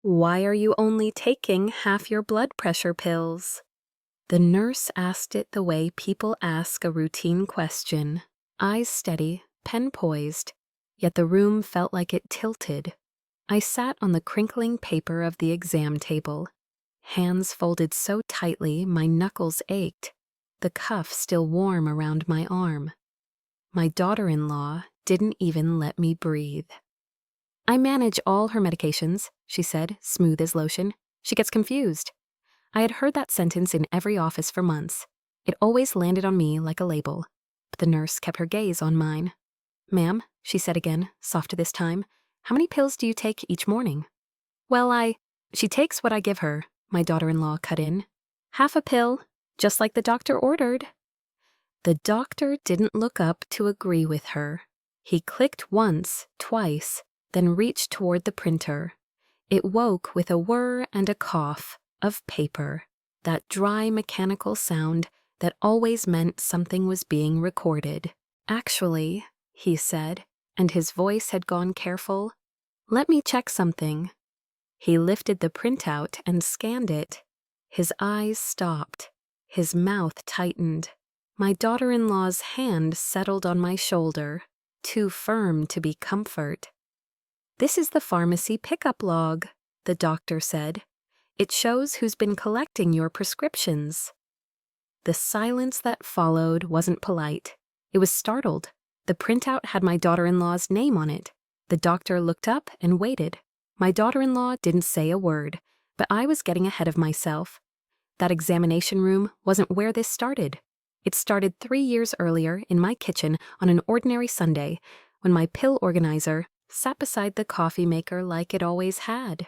"Why are you only taking half your blood pressure pills?" The nurse asked it the way people ask a routine question, eyes steady, pen poised, yet the room felt like it tilted. I sat on the crinkling paper of the exam table, hands folded so tightly my knuckles ached, the cuff still warm around my arm. My daughter-in-law didn't even let me breathe. "I manage all her medications," she said, smooth as lotion. "She gets confused." I had heard that sentence in every office for months. It always landed on me like a label. But the nurse kept her gaze on mine. "Ma'am," she said again, softer this time, "how many pills do you take each morning?" "Well, She takes what I give her," my daughter-in-law cut in. "Half a pill, just like the doctor ordered." The doctor didn't look up to agree with her. He clicked once, twice, then reached toward the printer. It woke with a whir and a cough of paper, that dry mechanical sound that always meant something was being recorded. "Actually," he said, and his voice had gone careful, "let me check something." He lifted the printout and scanned it. His eyes stopped. His mouth tightened. My daughter-in-law's hand settled on my shoulder, too firm to be comfort. "This is the pharmacy pickup log," the doctor said. "It shows who's been collecting your prescriptions." The silence that followed wasn't polite. It was startled. The printout had my daughter-in-law's name on it. The doctor looked up and waited. My daughter-in-law didn't say a word, but I was getting ahead of myself. That examination room wasn't where this started. It started 3 years earlier in my kitchen on an ordinary Sunday when my pill organizer sat beside the coffee maker like it always had.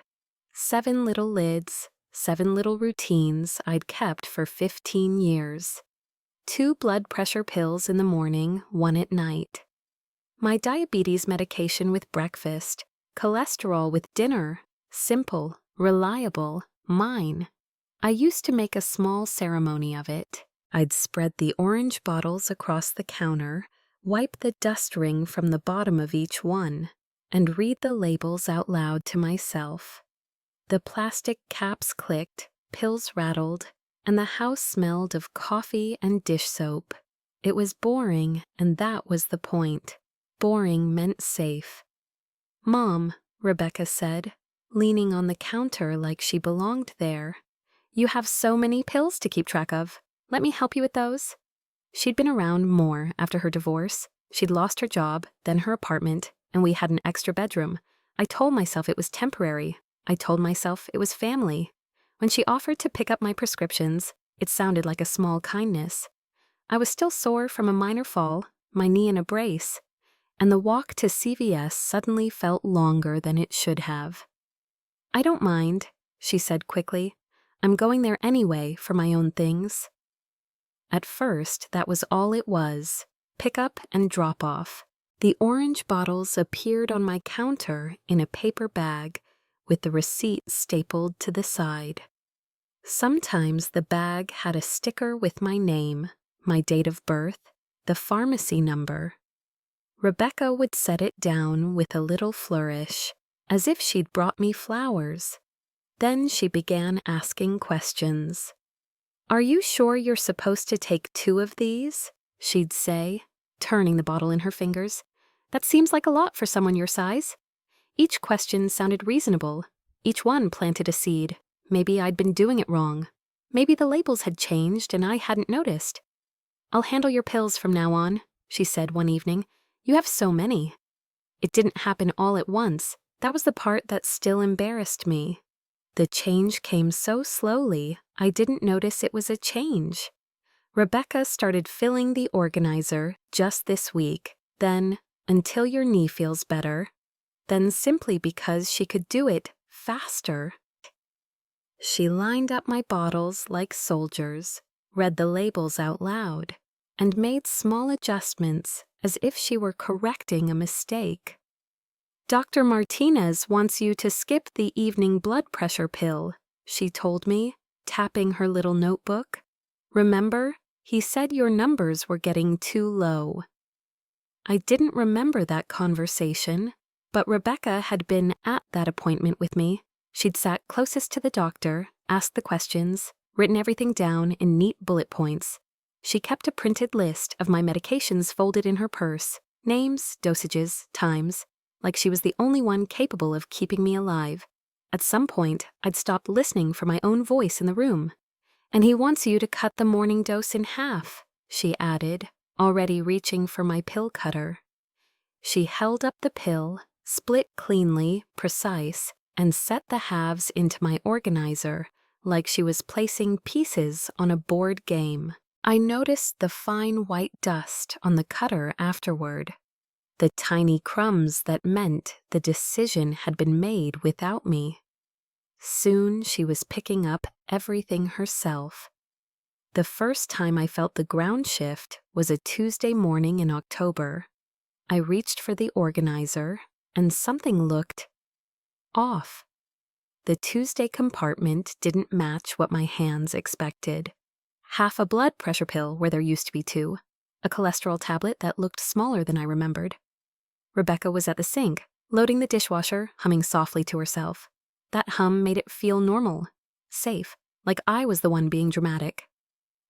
7 little lids, 7 little routines I'd kept for 15 years. 2 blood pressure pills in the morning, 1 at night. My diabetes medication with breakfast, cholesterol with dinner, simple, reliable, mine. I used to make a small ceremony of it. I'd spread the orange bottles across the counter, wipe the dust ring from the bottom of each one, and read the labels out loud to myself. The plastic caps clicked, pills rattled, and the house smelled of coffee and dish soap. It was boring, and that was the point. Boring meant safe. "Mom," Rebecca said, leaning on the counter like she belonged there, "you have so many pills to keep track of. Let me help you with those." She'd been around more after her divorce. She'd lost her job, then her apartment, and we had an extra bedroom. I told myself it was temporary. I told myself it was family. When she offered to pick up my prescriptions, it sounded like a small kindness. I was still sore from a minor fall, my knee in a brace, and the walk to CVS suddenly felt longer than it should have. "I don't mind," she said quickly. "I'm going there anyway for my own things." At first, that was all it was, pick up and drop off. The orange bottles appeared on my counter in a paper bag with the receipt stapled to the side. Sometimes the bag had a sticker with my name, my date of birth, the pharmacy number. Rebecca would set it down with a little flourish, as if she'd brought me flowers. Then she began asking questions. "Are you sure you're supposed to take 2 of these?" she'd say, turning the bottle in her fingers. "That seems like a lot for someone your size." Each question sounded reasonable. Each one planted a seed. Maybe I'd been doing it wrong. Maybe the labels had changed and I hadn't noticed. "I'll handle your pills from now on," she said one evening. "You have so many." It didn't happen all at once. That was the part that still embarrassed me. The change came so slowly, I didn't notice it was a change. Rebecca started filling the organizer just this week, then until your knee feels better, then simply because she could do it faster. She lined up my bottles like soldiers, read the labels out loud, and made small adjustments as if she were correcting a mistake. "Dr. Martinez wants you to skip the evening blood pressure pill," she told me, tapping her little notebook. "Remember, he said your numbers were getting too low." I didn't remember that conversation, but Rebecca had been at that appointment with me. She'd sat closest to the doctor, asked the questions, written everything down in neat bullet points. She kept a printed list of my medications folded in her purse, names, dosages, times, like she was the only one capable of keeping me alive. At some point, I'd stopped listening for my own voice in the room. "And he wants you to cut the morning dose in half," she added, already reaching for my pill cutter. She held up the pill, split cleanly, precise, and set the halves into my organizer, like she was placing pieces on a board game. I noticed the fine white dust on the cutter afterward, the tiny crumbs that meant the decision had been made without me. Soon she was picking up everything herself. The first time I felt the ground shift was a Tuesday morning in October. I reached for the organizer, and something looked off. The Tuesday compartment didn't match what my hands expected. Half a blood pressure pill where there used to be 2, a cholesterol tablet that looked smaller than I remembered. Rebecca was at the sink, loading the dishwasher, humming softly to herself. That hum made it feel normal, safe, like I was the one being dramatic.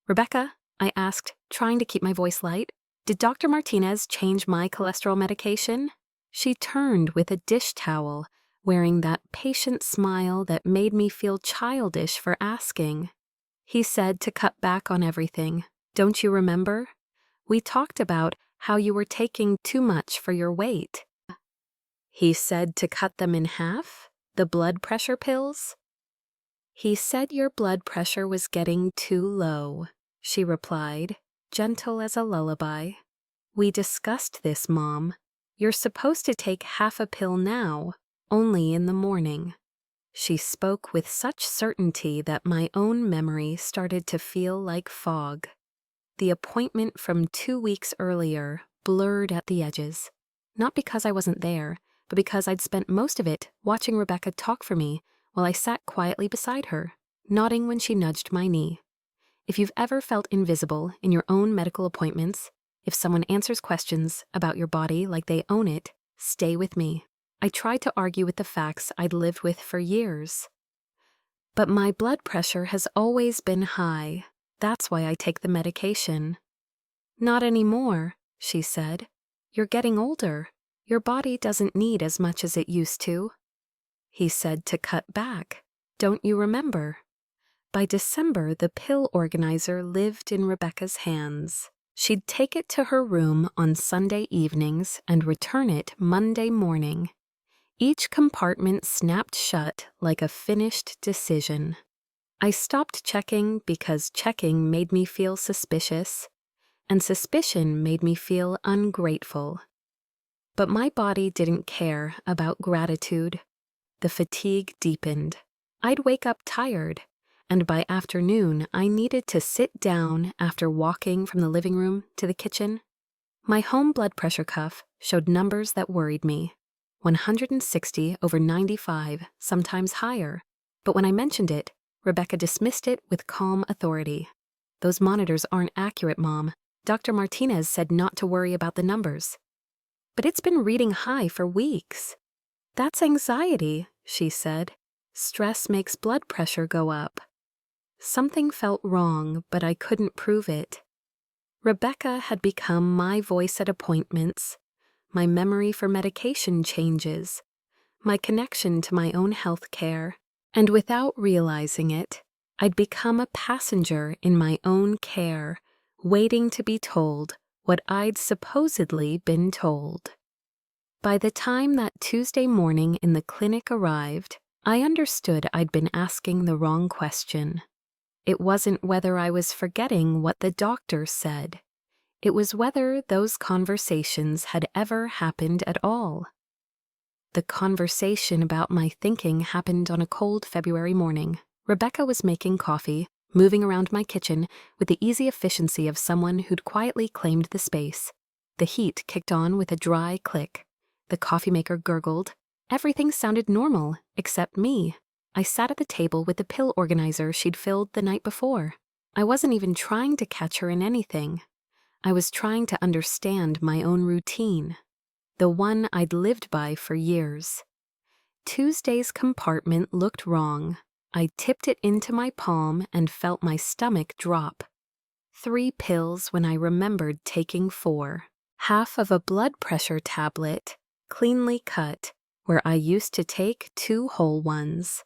"Rebecca," I asked, trying to keep my voice light, "did Dr. Martinez change my cholesterol medication?" She turned with a dish towel, wearing that patient smile that made me feel childish for asking. "He said to cut back on everything. Don't you remember? We talked about how you were taking too much for your weight." "He said to cut them in half? The blood pressure pills?" "He said your blood pressure was getting too low," she replied, gentle as a lullaby. "We discussed this, Mom. You're supposed to take half a pill now, only in the morning." She spoke with such certainty that my own memory started to feel like fog. The appointment from 2 weeks earlier blurred at the edges, not because I wasn't there, but because I'd spent most of it watching Rebecca talk for me while I sat quietly beside her, nodding when she nudged my knee. If you've ever felt invisible in your own medical appointments, if someone answers questions about your body like they own it, stay with me. I tried to argue with the facts I'd lived with for years. "But my blood pressure has always been high. That's why I take the medication." "Not anymore," she said. "You're getting older. Your body doesn't need as much as it used to." "He said to cut back. Don't you remember?" By December, the pill organizer lived in Rebecca's hands. She'd take it to her room on Sunday evenings and return it Monday morning. Each compartment snapped shut like a finished decision. I stopped checking because checking made me feel suspicious, and suspicion made me feel ungrateful. But my body didn't care about gratitude. The fatigue deepened. I'd wake up tired, and by afternoon I needed to sit down after walking from the living room to the kitchen. My home blood pressure cuff showed numbers that worried me. 160/95, sometimes higher. But when I mentioned it, Rebecca dismissed it with calm authority. "Those monitors aren't accurate, Mom. Dr. Martinez said not to worry about the numbers." "But it's been reading high for weeks." "That's anxiety," she said. "Stress makes blood pressure go up." Something felt wrong, but I couldn't prove it. Rebecca had become my voice at appointments, my memory for medication changes, my connection to my own health care, and without realizing it, I'd become a passenger in my own care, waiting to be told what I'd supposedly been told. By the time that Tuesday morning in the clinic arrived, I understood I'd been asking the wrong question. It wasn't whether I was forgetting what the doctor said. It was whether those conversations had ever happened at all. The conversation about my thinking happened on a cold February morning. Rebecca was making coffee, moving around my kitchen with the easy efficiency of someone who'd quietly claimed the space. The heat kicked on with a dry click. The coffee maker gurgled. Everything sounded normal, except me. I sat at the table with the pill organizer she'd filled the night before. I wasn't even trying to catch her in anything. I was trying to understand my own routine, the one I'd lived by for years. Tuesday's compartment looked wrong. I tipped it into my palm and felt my stomach drop. 3 pills when I remembered taking 4. Half of a blood pressure tablet, cleanly cut, where I used to take 2 whole ones.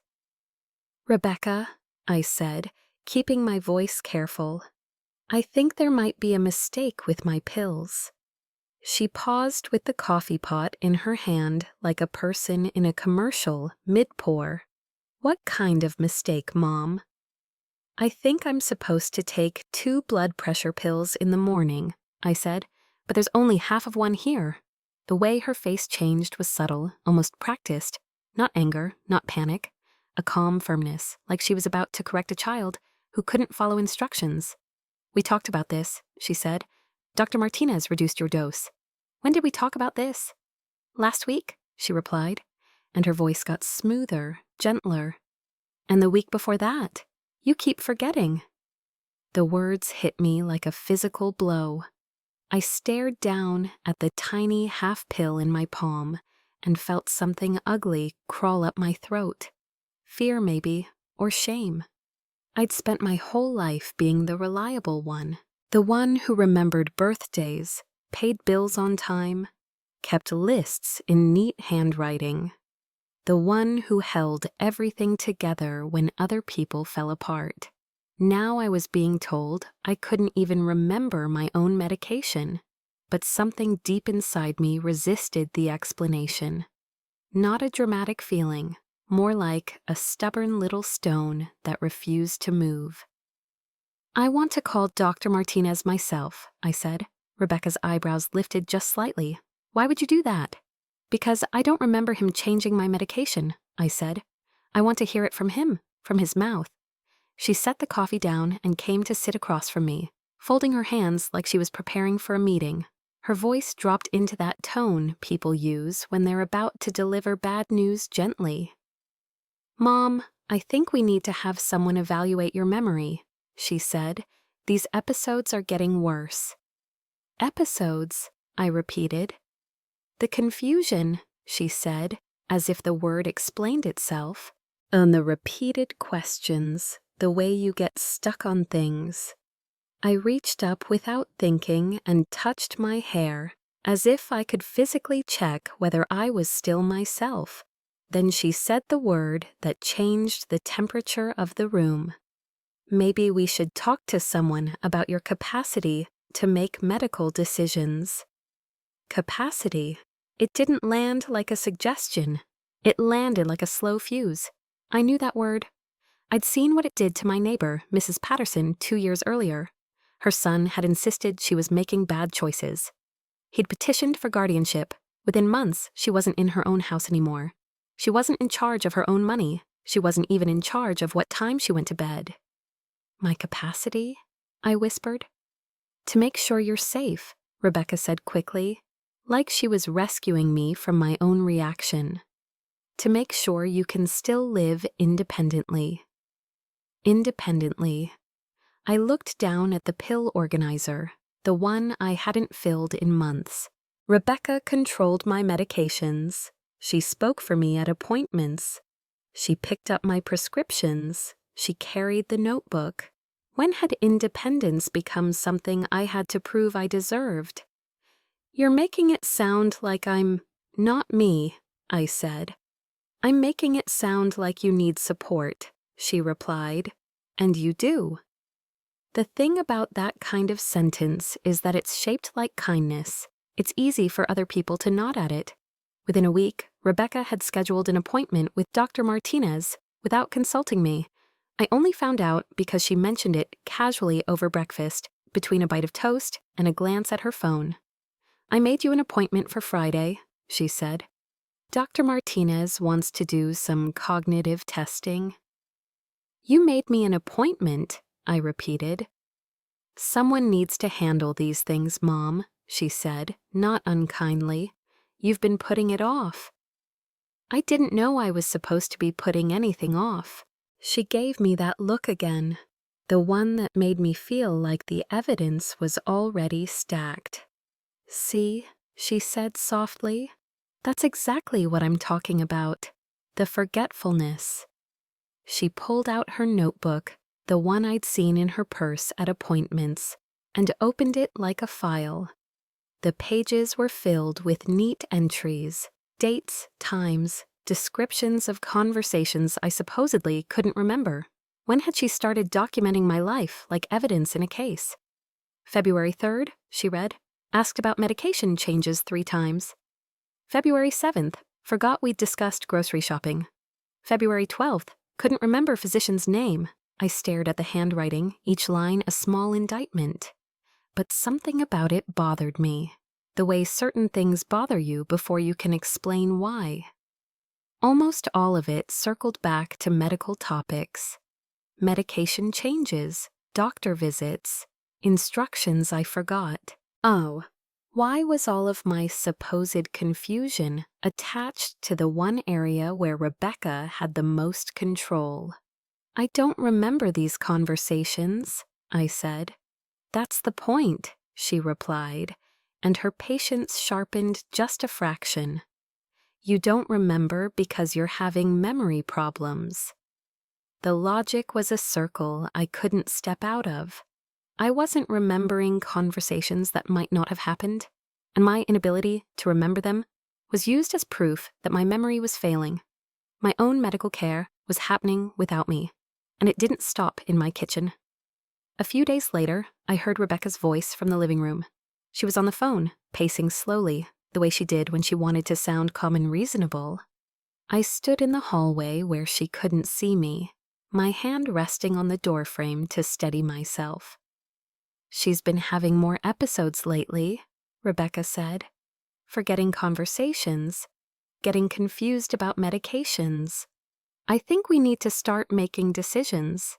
"Rebecca," I said, keeping my voice careful, "I think there might be a mistake with my pills." She paused with the coffee pot in her hand like a person in a commercial mid-pour. "What kind of mistake, Mom?" "I think I'm supposed to take 2 blood pressure pills in the morning," I said, "but there's only half of one here." The way her face changed was subtle, almost practiced. Not anger, not panic. A calm firmness, like she was about to correct a child who couldn't follow instructions. "We talked about this," she said. "Dr. Martinez reduced your dose." "When did we talk about this?" "Last week," she replied, and her voice got smoother, gentler. "And the week before that. You keep forgetting." The words hit me like a physical blow. I stared down at the tiny half pill in my palm and felt something ugly crawl up my throat. Fear, maybe, or shame. I'd spent my whole life being the reliable one, the one who remembered birthdays, paid bills on time, kept lists in neat handwriting, the one who held everything together when other people fell apart. Now I was being told I couldn't even remember my own medication, but something deep inside me resisted the explanation. Not a dramatic feeling, more like a stubborn little stone that refused to move. "I want to call Dr. Martinez myself," I said. Rebecca's eyebrows lifted just slightly. "Why would you do that?" "Because I don't remember him changing my medication," I said. "I want to hear it from him, from his mouth." She set the coffee down and came to sit across from me, folding her hands like she was preparing for a meeting. Her voice dropped into that tone people use when they're about to deliver bad news gently. "Mom, I think we need to have someone evaluate your memory," she said. "These episodes are getting worse." "Episodes?" I repeated. "The confusion," she said, as if the word explained itself, "and the repeated questions, the way you get stuck on things." I reached up without thinking and touched my hair, as if I could physically check whether I was still myself. Then she said the word that changed the temperature of the room. "Maybe we should talk to someone about your capacity to make medical decisions." Capacity. It didn't land like a suggestion. It landed like a slow fuse. I knew that word. I'd seen what it did to my neighbor, Mrs. Patterson, 2 years earlier. Her son had insisted she was making bad choices. He'd petitioned for guardianship. Within months, she wasn't in her own house anymore. She wasn't in charge of her own money. She wasn't even in charge of what time she went to bed. "My capacity?" I whispered. "To make sure you're safe," Rebecca said quickly, like she was rescuing me from my own reaction. "To make sure you can still live independently." Independently. I looked down at the pill organizer, the one I hadn't filled in months. Rebecca controlled my medications. She spoke for me at appointments. She picked up my prescriptions. She carried the notebook. When had independence become something I had to prove I deserved? "You're making it sound like I'm not me," I said. "I'm making it sound like you need support," she replied. "And you do." The thing about that kind of sentence is that it's shaped like kindness. It's easy for other people to nod at it. Within a week, Rebecca had scheduled an appointment with Dr. Martinez without consulting me. I only found out because she mentioned it casually over breakfast, between a bite of toast and a glance at her phone. "I made you an appointment for Friday," she said. "Dr. Martinez wants to do some cognitive testing." "You made me an appointment," I repeated. "Someone needs to handle these things, Mom," she said, not unkindly. "You've been putting it off." I didn't know I was supposed to be putting anything off. She gave me that look again, the one that made me feel like the evidence was already stacked. "See," she said softly, "that's exactly what I'm talking about. the forgetfulness. She pulled out her notebook, the one I'd seen in her purse at appointments, and opened it like a file. The pages were filled with neat entries, dates, times, descriptions of conversations I supposedly couldn't remember. When had she started documenting my life like evidence in a case? February 3rd, she read, asked about medication changes 3 times. February 7th, forgot we'd discussed grocery shopping. February 12th, couldn't remember physician's name. I stared at the handwriting, each line a small indictment. But something about it bothered me, the way certain things bother you before you can explain why. Almost all of it circled back to medical topics. Medication changes, doctor visits, instructions I forgot. Oh, why was all of my supposed confusion attached to the one area where Rebecca had the most control? I don't remember these conversations, I said. That's the point, she replied, and her patience sharpened just a fraction. You don't remember because you're having memory problems. The logic was a circle I couldn't step out of. I wasn't remembering conversations that might not have happened, and my inability to remember them was used as proof that my memory was failing. My own medical care was happening without me, and it didn't stop in my kitchen. A few days later, I heard Rebecca's voice from the living room. She was on the phone, pacing slowly, the way she did when she wanted to sound calm and reasonable. I stood in the hallway where she couldn't see me, my hand resting on the doorframe to steady myself. She's been having more episodes lately, Rebecca said. Forgetting conversations, getting confused about medications. I think we need to start making decisions.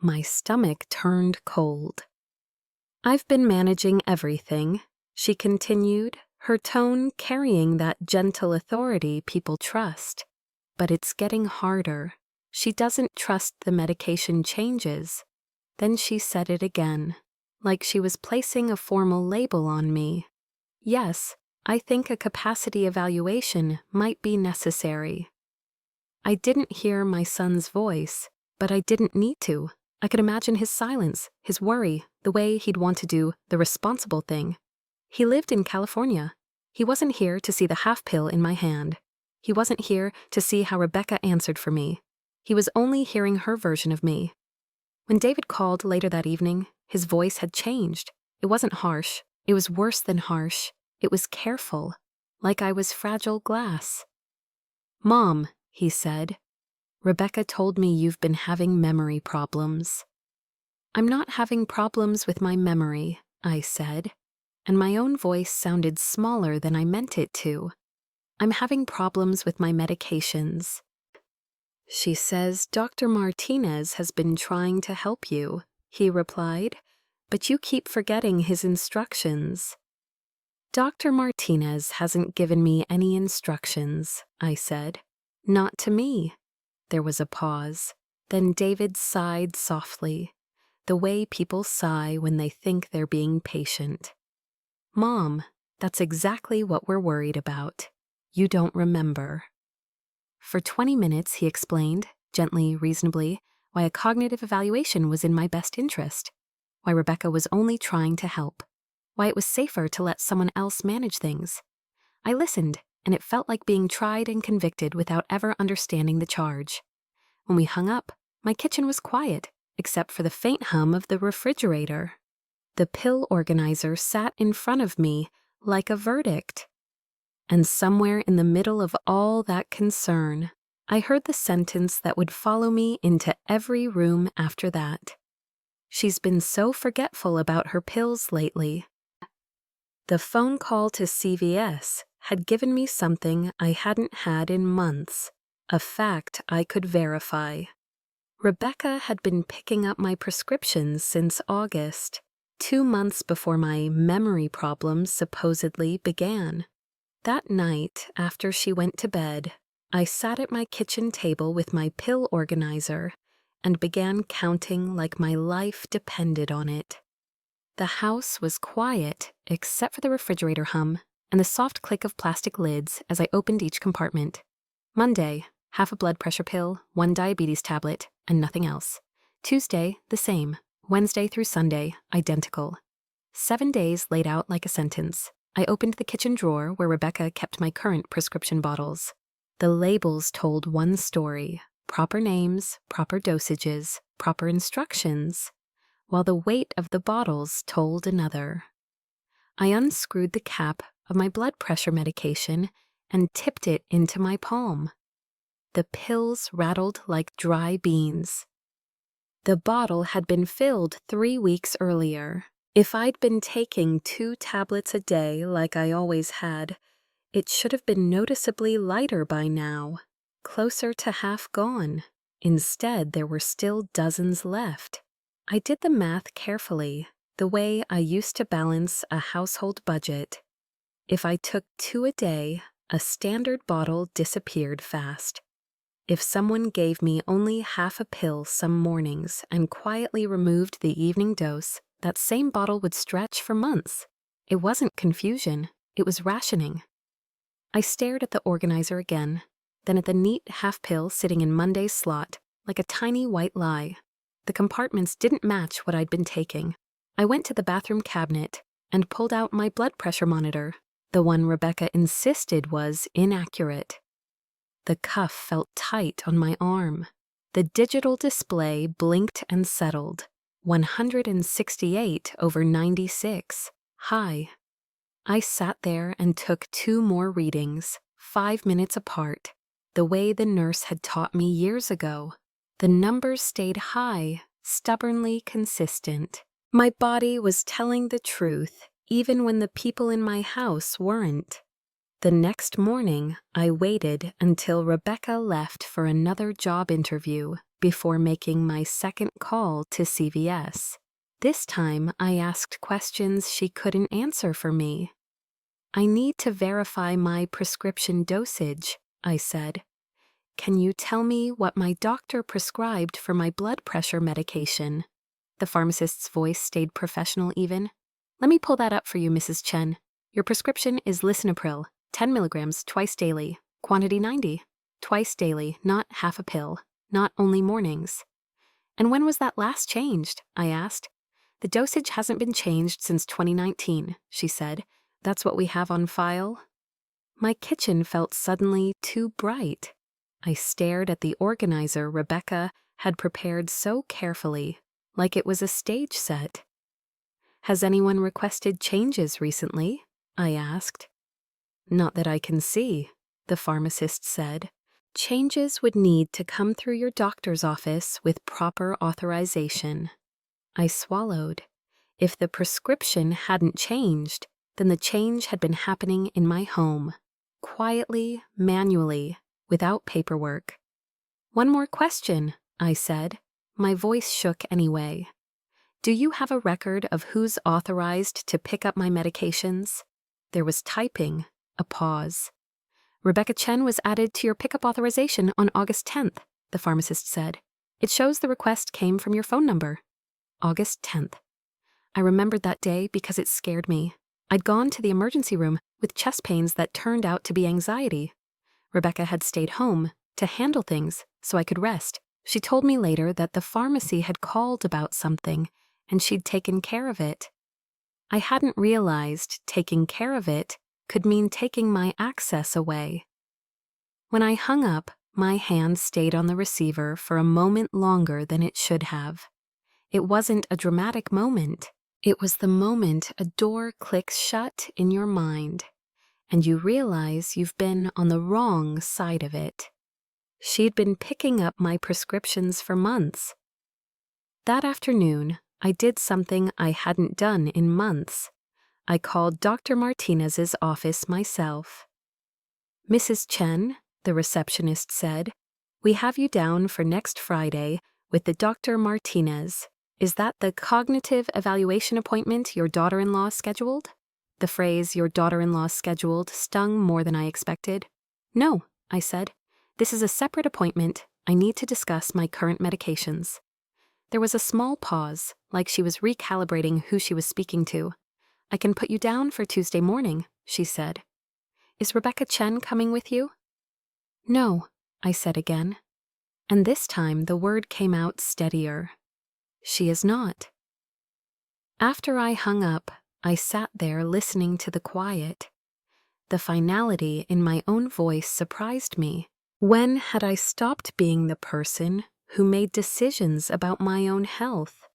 My stomach turned cold. I've been managing everything, she continued, her tone carrying that gentle authority people trust. But it's getting harder. She doesn't trust the medication changes. Then she said it again, like she was placing a formal label on me. Yes, I think a capacity evaluation might be necessary. I didn't hear my son's voice, but I didn't need to. I could imagine his silence, his worry, the way he'd want to do the responsible thing. He lived in California. He wasn't here to see the half pill in my hand. He wasn't here to see how Rebecca answered for me. He was only hearing her version of me. When David called later that evening, his voice had changed. It wasn't harsh. It was worse than harsh. It was careful, like I was fragile glass. "Mom," he said, "Rebecca told me you've been having memory problems." "I'm not having problems with my memory," I said, and my own voice sounded smaller than I meant it to. "I'm having problems with my medications." "She says Dr. Martinez has been trying to help you," he replied, "but you keep forgetting his instructions." "Dr. Martinez hasn't given me any instructions," I said. "Not to me." There was a pause. Then David sighed softly, the way people sigh when they think they're being patient. "Mom, that's exactly what we're worried about. You don't remember." For 20 minutes, he explained, gently, reasonably, why a cognitive evaluation was in my best interest, why Rebecca was only trying to help, why it was safer to let someone else manage things. I listened, and it felt like being tried and convicted without ever understanding the charge. When we hung up, my kitchen was quiet, except for the faint hum of the refrigerator. The pill organizer sat in front of me like a verdict. And somewhere in the middle of all that concern, I heard the sentence that would follow me into every room after that. "She's been so forgetful about her pills lately." The phone call to CVS had given me something I hadn't had in months, a fact I could verify. Rebecca had been picking up my prescriptions since August, 2 months before my memory problems supposedly began. That night, after she went to bed, I sat at my kitchen table with my pill organizer and began counting like my life depended on it. The house was quiet except for the refrigerator hum and the soft click of plastic lids as I opened each compartment. Monday, half a blood pressure pill, 1 diabetes tablet, and nothing else. Tuesday, the same. Wednesday through Sunday, identical. 7 days laid out like a sentence. I opened the kitchen drawer where Rebecca kept my current prescription bottles. The labels told one story: proper names, proper dosages, proper instructions, while the weight of the bottles told another. I unscrewed the cap of my blood pressure medication and tipped it into my palm. The pills rattled like dry beans. The bottle had been filled 3 weeks earlier. If I'd been taking 2 tablets a day like I always had, it should have been noticeably lighter by now, closer to half gone. Instead, there were still dozens left. I did the math carefully, the way I used to balance a household budget. If I took 2 a day, a standard bottle disappeared fast. If someone gave me only half a pill some mornings and quietly removed the evening dose, that same bottle would stretch for months. It wasn't confusion, it was rationing. I stared at the organizer again, then at the neat half pill sitting in Monday's slot, like a tiny white lie. The compartments didn't match what I'd been taking. I went to the bathroom cabinet and pulled out my blood pressure monitor, the one Rebecca insisted was inaccurate. The cuff felt tight on my arm. The digital display blinked and settled. 168/96, high. I sat there and took 2 more readings, 5 minutes apart, the way the nurse had taught me years ago. The numbers stayed high, stubbornly consistent. My body was telling the truth, even when the people in my house weren't. The next morning, I waited until Rebecca left for another job interview before making my second call to CVS. This time, I asked questions she couldn't answer for me. "I need to verify my prescription dosage," I said. "Can you tell me what my doctor prescribed for my blood pressure medication?" The pharmacist's voice stayed professional even. "Let me pull that up for you, Mrs. Chen. Your prescription is lisinopril, 10 milligrams twice daily, quantity 90. Twice daily, not half a pill, not only mornings." "And when was that last changed?" I asked. "The dosage hasn't been changed since 2019, she said. "That's what we have on file." My kitchen felt suddenly too bright. I stared at the organizer Rebecca had prepared so carefully, like it was a stage set. "Has anyone requested changes recently?" I asked. "Not that I can see," the pharmacist said. "Changes would need to come through your doctor's office with proper authorization." I swallowed. If the prescription hadn't changed, then the change had been happening in my home, quietly, manually, without paperwork. "One more question," I said. My voice shook anyway. "Do you have a record of who's authorized to pick up my medications?" There was typing, a pause. "Rebecca Chen was added to your pickup authorization on August 10th, the pharmacist said. "It shows the request came from your phone number." August 10th. I remembered that day because it scared me. I'd gone to the emergency room with chest pains that turned out to be anxiety. Rebecca had stayed home to handle things so I could rest. She told me later that the pharmacy had called about something and she'd taken care of it. I hadn't realized taking care of it could mean taking my access away. When I hung up, my hand stayed on the receiver for a moment longer than it should have. It wasn't a dramatic moment. It was the moment a door clicks shut in your mind, and you realize you've been on the wrong side of it. She'd been picking up my prescriptions for months. That afternoon, I did something I hadn't done in months. I called Dr. Martinez's office myself. "Mrs. Chen," the receptionist said, "we have you down for next Friday with the Dr. Martinez. Is that the cognitive evaluation appointment your daughter-in-law scheduled?" The phrase "your daughter-in-law scheduled" stung more than I expected. "No," I said. "This is a separate appointment. I need to discuss my current medications." There was a small pause, like she was recalibrating who she was speaking to. "I can put you down for Tuesday morning," she said. "Is Rebecca Chen coming with you?" "No," I said again. And this time the word came out steadier. She is not. After I hung up, I sat there listening to the quiet. The finality in my own voice surprised me. When had I stopped being the person who made decisions about my own health?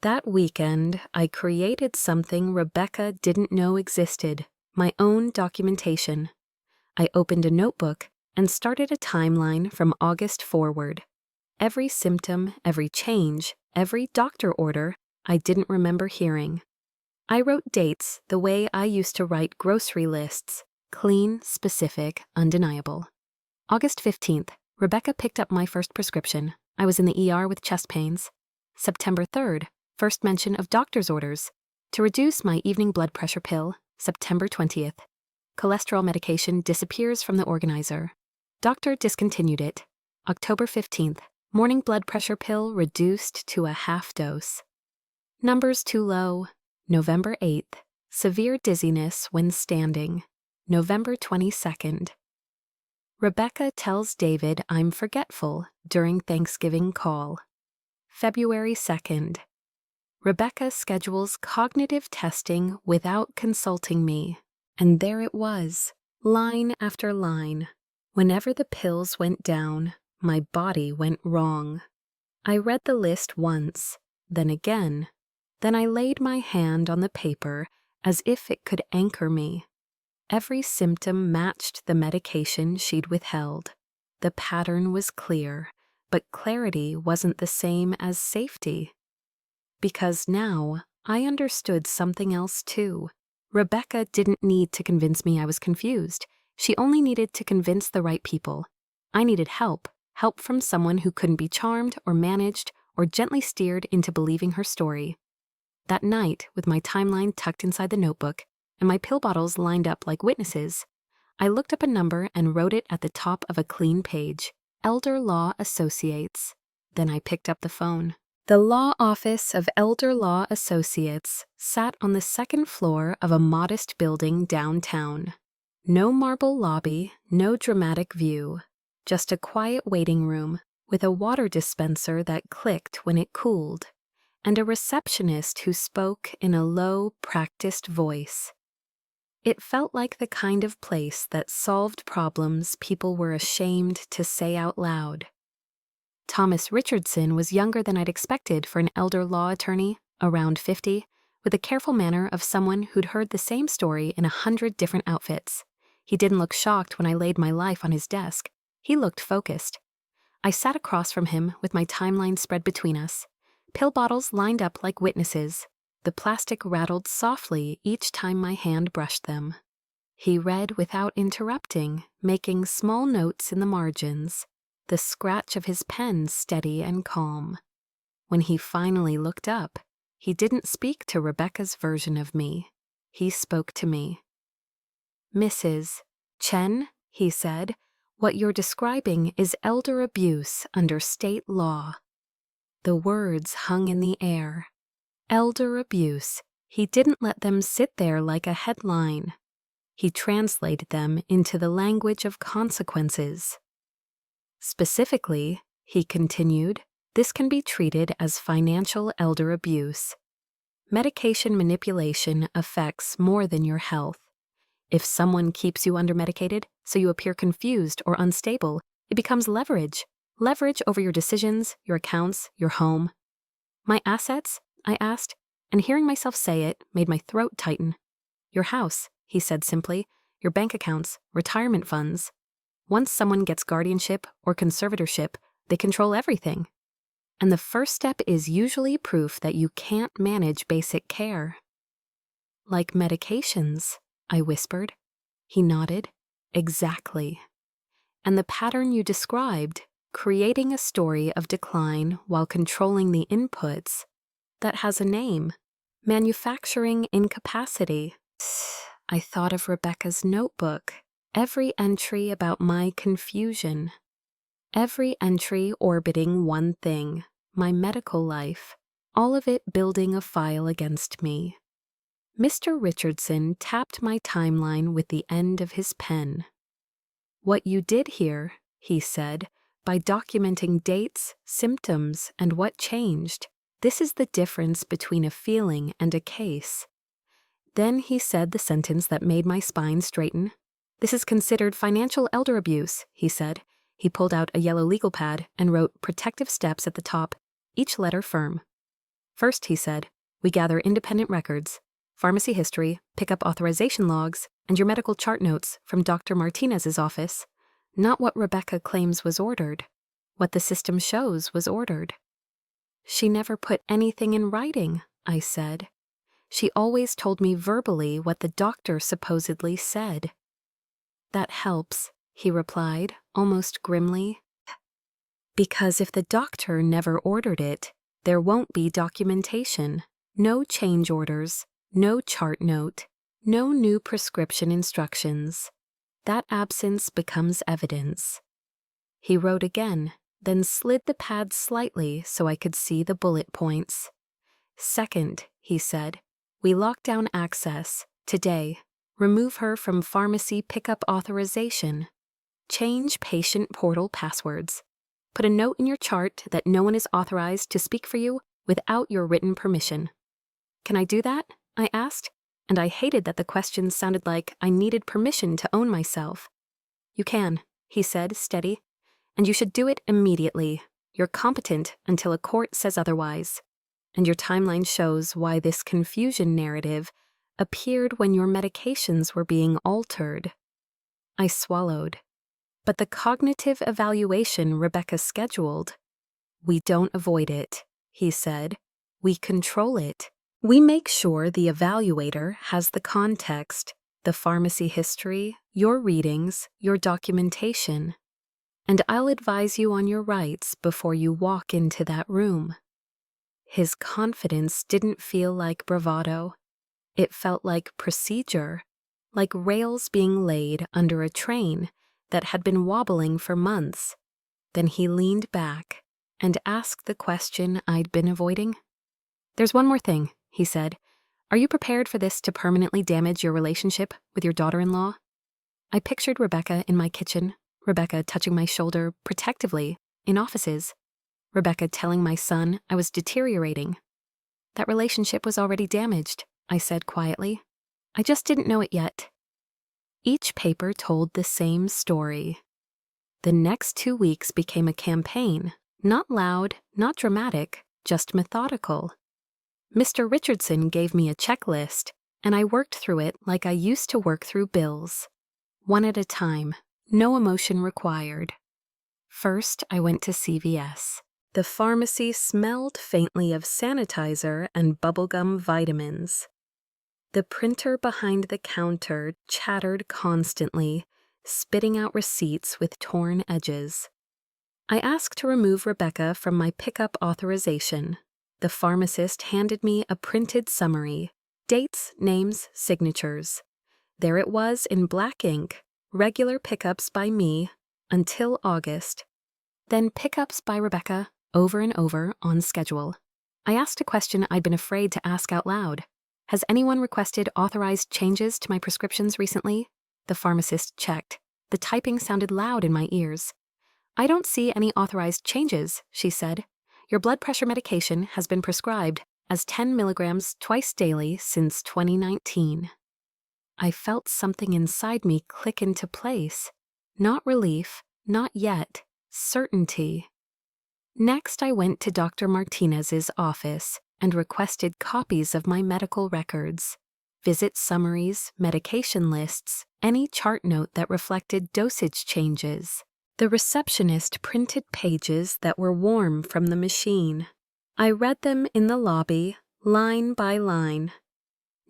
That weekend, I created something Rebecca didn't know existed, my own documentation. I opened a notebook and started a timeline from August forward. Every symptom, every change, every doctor order I didn't remember hearing. I wrote dates the way I used to write grocery lists, clean, specific, undeniable. August 15th, Rebecca picked up my first prescription. I was in the ER with chest pains. September 3rd, first mention of doctor's orders. To reduce my evening blood pressure pill, September 20th. Cholesterol medication disappears from the organizer. Doctor discontinued it. October 15th, morning blood pressure pill reduced to a half dose. Numbers too low. November 8th, severe dizziness when standing. November 22nd. Rebecca tells David I'm forgetful during Thanksgiving call. February 2nd. Rebecca schedules cognitive testing without consulting me. And there it was, line after line. Whenever the pills went down, my body went wrong. I read the list once, then again. Then I laid my hand on the paper as if it could anchor me. Every symptom matched the medication she'd withheld. The pattern was clear, but clarity wasn't the same as safety. Because now I understood something else too. Rebecca didn't need to convince me I was confused. She only needed to convince the right people. I needed help from someone who couldn't be charmed or managed or gently steered into believing her story. That night, with my timeline tucked inside the notebook and my pill bottles lined up like witnesses, I looked up a number and wrote it at the top of a clean page. Elder Law Associates. Then I picked up the phone. The law office of Elder Law Associates sat on the second floor of a modest building downtown. No marble lobby, no dramatic view, just a quiet waiting room with a water dispenser that clicked when it cooled, and a receptionist who spoke in a low, practiced voice. It felt like the kind of place that solved problems people were ashamed to say out loud. Thomas Richardson was younger than I'd expected for an elder law attorney, around 50, with the careful manner of someone who'd heard the same story in 100 different outfits. He didn't look shocked when I laid my life on his desk. He looked focused. I sat across from him with my timeline spread between us. Pill bottles lined up like witnesses. The plastic rattled softly each time my hand brushed them. He read without interrupting, making small notes in the margins, the scratch of his pen steady and calm. When he finally looked up, he didn't speak to Rebecca's version of me. He spoke to me. "Mrs. Chen," he said, "what you're describing is elder abuse under state law." The words hung in the air. Elder abuse. He didn't let them sit there like a headline. He translated them into the language of consequences. Specifically, he continued, this can be treated as financial elder abuse. Medication manipulation affects more than your health. If someone keeps you under-medicated so you appear confused or unstable, it becomes leverage. Leverage over your decisions, your accounts, your home. "My assets?" I asked, and hearing myself say it made my throat tighten. "Your house," he said simply, "your bank accounts, retirement funds. Once someone gets guardianship or conservatorship, they control everything. And the first step is usually proof that you can't manage basic care." "Like medications," I whispered. He nodded. "Exactly. And the pattern you described, creating a story of decline while controlling the inputs, that has a name. Manufacturing incapacity." I thought of Rebecca's notebook. Every entry about my confusion. Every entry orbiting one thing, my medical life. All of it building a file against me. Mr. Richardson tapped my timeline with the end of his pen. "What you did here," he said, by documenting dates, symptoms, and what changed. This is the difference between a feeling and a case. Then he said the sentence that made my spine straighten. This is considered financial elder abuse, he said. He pulled out a yellow legal pad and wrote protective steps at the top, each letter firm. First, he said, we gather independent records, pharmacy history, pickup authorization logs, and your medical chart notes from Dr. Martinez's office. Not what Rebecca claims was ordered. What the system shows was ordered. She never put anything in writing, I said. She always told me verbally what the doctor supposedly said. That helps, he replied, almost grimly. Because if the doctor never ordered it, there won't be documentation, no change orders, no chart note, no new prescription instructions. That absence becomes evidence. He wrote again, then slid the pad slightly so I could see the bullet points. Second, he said, we lock down access, today. Remove her from pharmacy pickup authorization. Change patient portal passwords. Put a note in your chart that no one is authorized to speak for you without your written permission. Can I do that? I asked, and I hated that the question sounded like I needed permission to own myself. You can, he said, steady, and you should do it immediately. You're competent until a court says otherwise. And your timeline shows why this confusion narrative appeared when your medications were being altered. I swallowed. But the cognitive evaluation Rebecca scheduled, we don't avoid it, he said. We control it. We make sure the evaluator has the context, the pharmacy history, your readings, your documentation. And I'll advise you on your rights before you walk into that room. His confidence didn't feel like bravado. It felt like procedure, like rails being laid under a train that had been wobbling for months. Then he leaned back and asked the question I'd been avoiding. There's one more thing, he said. Are you prepared for this to permanently damage your relationship with your daughter-in-law? I pictured Rebecca in my kitchen, Rebecca touching my shoulder protectively in offices, Rebecca telling my son I was deteriorating. That relationship was already damaged, I said quietly. I just didn't know it yet. Each paper told the same story. The next 2 weeks became a campaign, not loud, not dramatic, just methodical. Mr. Richardson gave me a checklist, and I worked through it like I used to work through bills. One at a time, no emotion required. First, I went to CVS. The pharmacy smelled faintly of sanitizer and bubblegum vitamins. The printer behind the counter chattered constantly, spitting out receipts with torn edges. I asked to remove Rebecca from my pickup authorization. The pharmacist handed me a printed summary, dates, names, signatures. There it was in black ink, regular pickups by me until August. Then pickups by Rebecca over and over on schedule. I asked a question I'd been afraid to ask out loud. Has anyone requested authorized changes to my prescriptions recently? The pharmacist checked. The typing sounded loud in my ears. I don't see any authorized changes, she said. Your blood pressure medication has been prescribed as 10 milligrams twice daily since 2019. I felt something inside me click into place. Not relief, not yet, certainty. Next, I went to Dr. Martinez's office and requested copies of my medical records, visit summaries, medication lists, any chart note that reflected dosage changes. The receptionist printed pages that were warm from the machine. I read them in the lobby, line by line.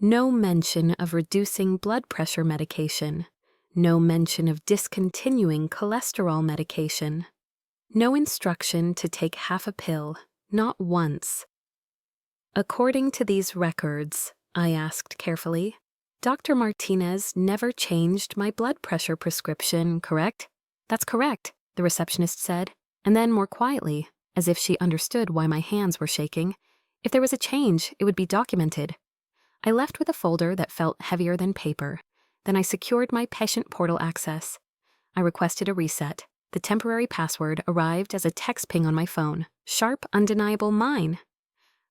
No mention of reducing blood pressure medication. No mention of discontinuing cholesterol medication. No instruction to take half a pill, not once. According to these records, I asked carefully, Dr. Martinez never changed my blood pressure prescription, correct? That's correct, the receptionist said, and then more quietly, as if she understood why my hands were shaking, if there was a change, it would be documented. I left with a folder that felt heavier than paper. Then I secured my patient portal access. I requested a reset. The temporary password arrived as a text ping on my phone. Sharp, undeniable mine.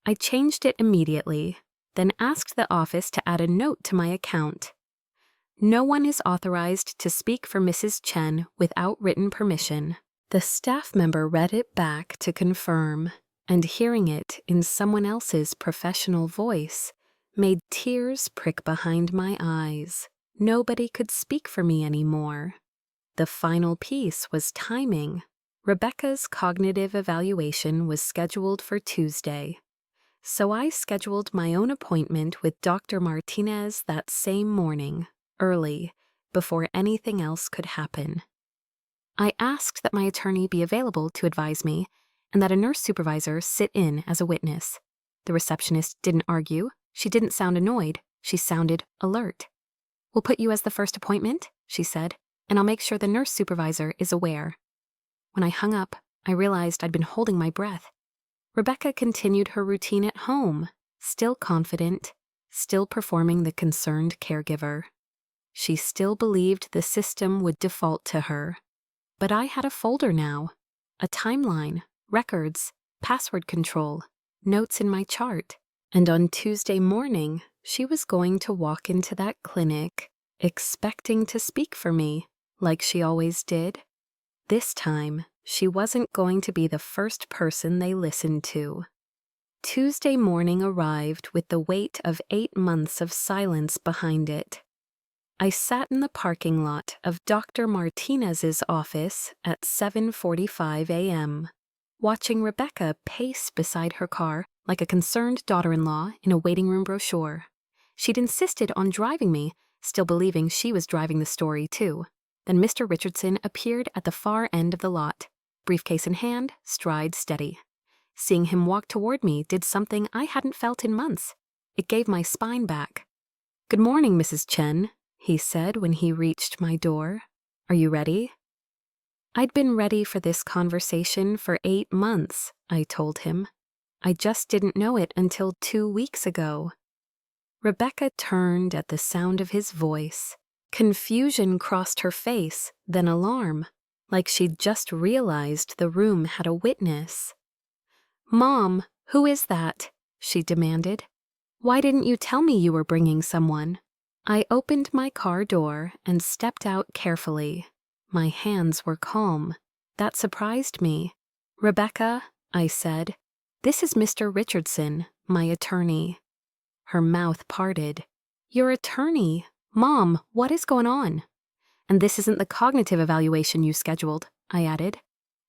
I changed it immediately, then asked the office to add a note to my account. No one is authorized to speak for Mrs. Chen without written permission. The staff member read it back to confirm, and hearing it in someone else's professional voice made tears prick behind my eyes. Nobody could speak for me anymore. The final piece was timing. Rebecca's cognitive evaluation was scheduled for Tuesday, so I scheduled my own appointment with Dr. Martinez that same morning, early, before anything else could happen. I asked that my attorney be available to advise me and that a nurse supervisor sit in as a witness. The receptionist didn't argue. She didn't sound annoyed. She sounded alert. "We'll put you as the first appointment," she said, "and I'll make sure the nurse supervisor is aware." When I hung up, I realized I'd been holding my breath. Rebecca continued her routine at home, still confident, still performing the concerned caregiver. She still believed the system would default to her. But I had a folder now, a timeline, records, password control, notes in my chart. And on Tuesday morning, she was going to walk into that clinic, expecting to speak for me, like she always did. This time, she wasn't going to be the first person they listened to. Tuesday morning arrived with the weight of 8 months of silence behind it. I sat in the parking lot of Dr. Martinez's office at 7:45 a.m., watching Rebecca pace beside her car like a concerned daughter-in-law in a waiting room brochure. She'd insisted on driving me, still believing she was driving the story too. Then Mr. Richardson appeared at the far end of the lot, briefcase in hand, stride steady. Seeing him walk toward me did something I hadn't felt in months. It gave my spine back. "Good morning, Mrs. Chen," he said when he reached my door. "Are you ready?" I'd been ready for this conversation for 8 months, I told him. I just didn't know it until 2 weeks ago. Rebecca turned at the sound of his voice. Confusion crossed her face, then alarm, like she'd just realized the room had a witness. "Mom, who is that?" she demanded. "Why didn't you tell me you were bringing someone?" I opened my car door and stepped out carefully. My hands were calm. That surprised me. "Rebecca," I said, "this is Mr. Richardson, my attorney." Her mouth parted. "Your attorney? Mom, what is going on?" "And this isn't the cognitive evaluation you scheduled," I added.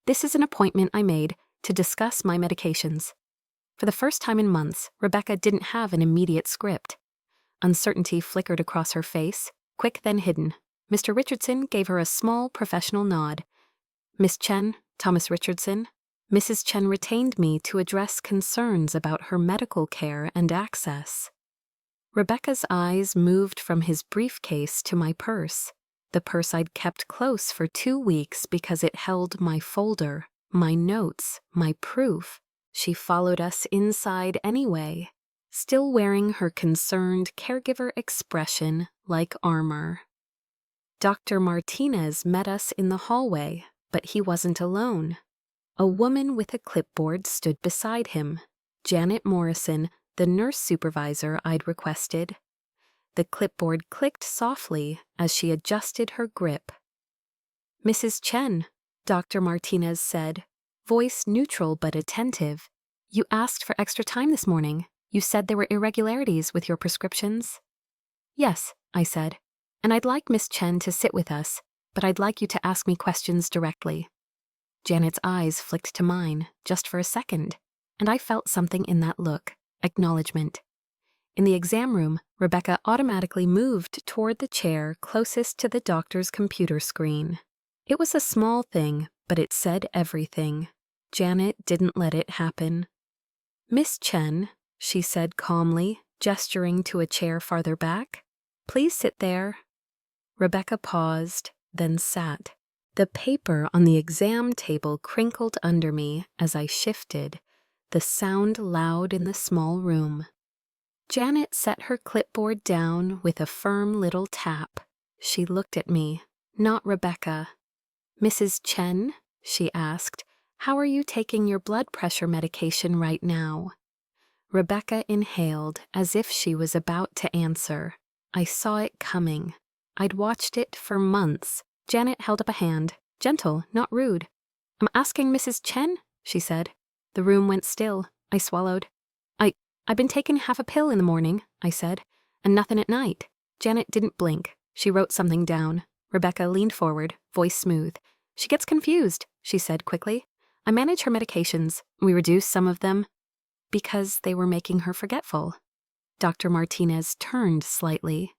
"This is an appointment I made to discuss my medications." For the first time in months, Rebecca didn't have an immediate script. Uncertainty flickered across her face, quick then hidden. Mr. Richardson gave her a small professional nod. "Miss Chen, Thomas Richardson." Mrs. Chen retained me to address concerns about her medical care and access. Rebecca's eyes moved from his briefcase to my purse, the purse I'd kept close for 2 weeks because it held my folder, my notes, my proof. She followed us inside anyway, still wearing her concerned caregiver expression like armor. Dr. Martinez met us in the hallway, but he wasn't alone. A woman with a clipboard stood beside him, Janet Morrison, the nurse supervisor I'd requested. The clipboard clicked softly as she adjusted her grip. "Mrs. Chen," Dr. Martinez said, voice neutral but attentive. "You asked for extra time this morning. You said there were irregularities with your prescriptions." "Yes," I said, "and I'd like Miss Chen to sit with us, but I'd like you to ask me questions directly." Janet's eyes flicked to mine, just for a second, and I felt something in that look, acknowledgement. In the exam room, Rebecca automatically moved toward the chair closest to the doctor's computer screen. It was a small thing, but it said everything. Janet didn't let it happen. "Miss Chen," she said calmly, gesturing to a chair farther back, "please sit there." Rebecca paused, then sat. The paper on the exam table crinkled under me as I shifted, the sound loud in the small room. Janet set her clipboard down with a firm little tap. She looked at me, not Rebecca. Mrs. Chen, she asked, how are you taking your blood pressure medication right now? Rebecca inhaled as if she was about to answer. I saw it coming. I'd watched it for months. Janet held up a hand, gentle, not rude. I'm asking Mrs. Chen, she said. The room went still. I swallowed. I've been taking half a pill in the morning, I said, and nothing at night. Janet didn't blink. She wrote something down. Rebecca leaned forward, voice smooth. She gets confused, she said quickly. I manage her medications. We reduce some of them because they were making her forgetful. Dr. Martinez turned slightly.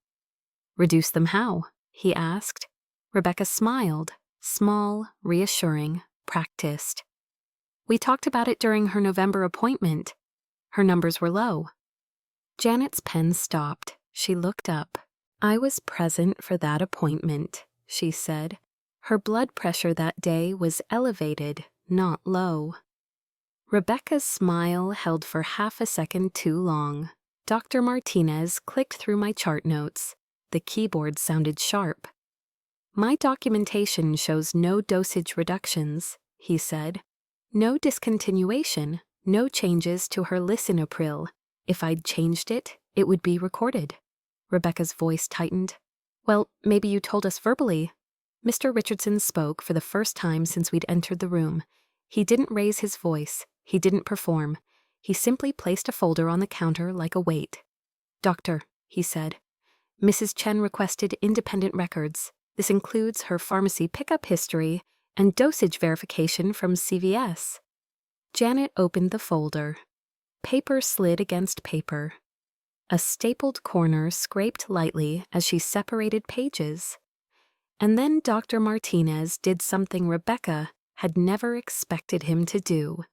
Reduce them how? He asked. Rebecca smiled, small, reassuring, practiced. We talked about it during her November appointment. Her numbers were low. Janet's pen stopped. She looked up. I was present for that appointment, she said. Her blood pressure that day was elevated, not low. Rebecca's smile held for half a second too long. Dr. Martinez clicked through my chart notes. The keyboard sounded sharp. My documentation shows no dosage reductions, he said. No discontinuation, no changes to her lisinopril. If I'd changed it, it would be recorded. Rebecca's voice tightened. Well, maybe you told us verbally. Mr. Richardson spoke for the first time since we'd entered the room. He didn't raise his voice. He didn't perform. He simply placed a folder on the counter like a weight. Doctor, he said. Mrs. Chen requested independent records. This includes her pharmacy pickup history and dosage verification from CVS. Janet opened the folder. Paper slid against paper. A stapled corner scraped lightly as she separated pages. And then Dr. Martinez did something Rebecca had never expected him to do.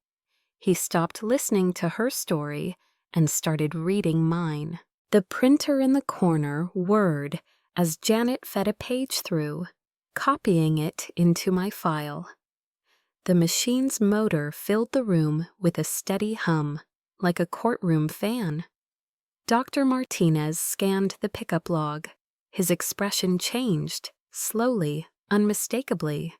He stopped listening to her story and started reading mine. The printer in the corner whirred as Janet fed a page through, copying it into my file. The machine's motor filled the room with a steady hum, like a courtroom fan. Dr. Martinez scanned the pickup log. His expression changed, slowly, unmistakably.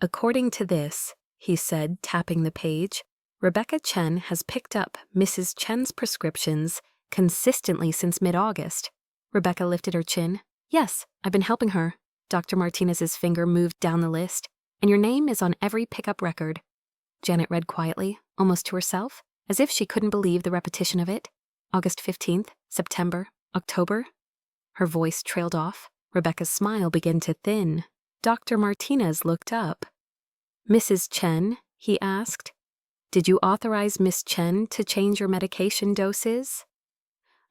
According to this, he said, tapping the page, Rebecca Chen has picked up Mrs. Chen's prescriptions consistently since mid-August. Rebecca lifted her chin. Yes, I've been helping her. Dr. Martinez's finger moved down the list. And your name is on every pickup record. Janet read quietly, almost to herself, as if she couldn't believe the repetition of it. August 15th, September, October. Her voice trailed off. Rebecca's smile began to thin. Dr. Martinez looked up. Mrs. Chen, he asked, did you authorize Miss Chen to change your medication doses?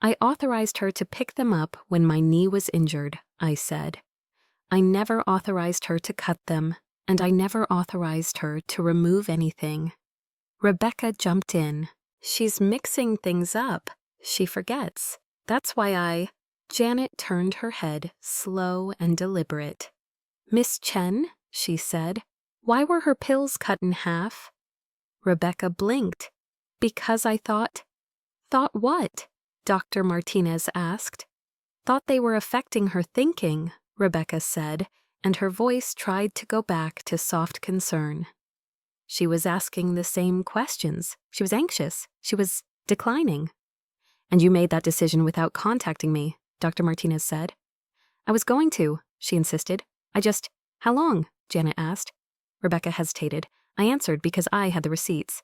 I authorized her to pick them up when my knee was injured, I said. I never authorized her to cut them, and I never authorized her to remove anything. Rebecca jumped in. She's mixing things up. She forgets. That's why Janet turned her head, slow and deliberate. Miss Chen, she said, why were her pills cut in half? Rebecca blinked. Because I thought. Thought what? Dr. Martinez asked. Thought they were affecting her thinking, Rebecca said, and her voice tried to go back to soft concern. She was asking the same questions. She was anxious. She was declining. And you made that decision without contacting me, Dr. Martinez said. I was going to, she insisted. How long? Janet asked. Rebecca hesitated. I answered because I had the receipts.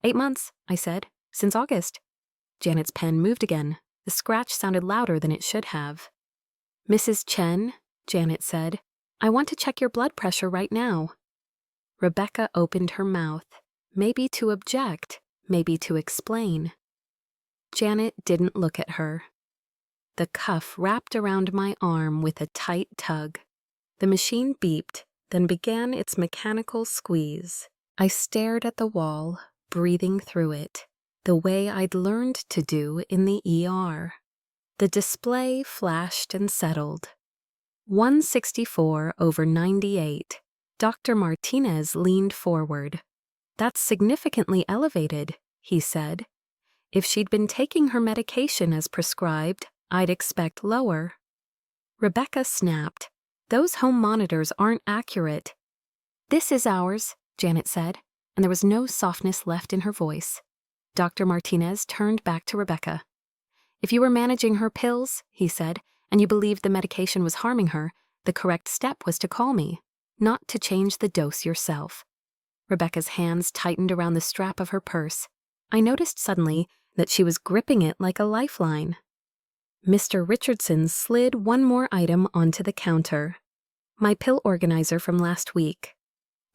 8 months, I said. Since August. Janet's pen moved again. The scratch sounded louder than it should have. Mrs. Chen, Janet said, I want to check your blood pressure right now. Rebecca opened her mouth, maybe to object, maybe to explain. Janet didn't look at her. The cuff wrapped around my arm with a tight tug. The machine beeped, then began its mechanical squeeze. I stared at the wall, breathing through it, the way I'd learned to do in the ER. The display flashed and settled. 164/98. Dr. Martinez leaned forward. That's significantly elevated, he said. If she'd been taking her medication as prescribed, I'd expect lower. Rebecca snapped. Those home monitors aren't accurate. "This is ours," Janet said, and there was no softness left in her voice. Dr. Martinez turned back to Rebecca. "If you were managing her pills," he said, "and you believed the medication was harming her, the correct step was to call me, not to change the dose yourself." Rebecca's hands tightened around the strap of her purse. I noticed suddenly that she was gripping it like a lifeline. Mr. Richardson slid one more item onto the counter. My pill organizer from last week.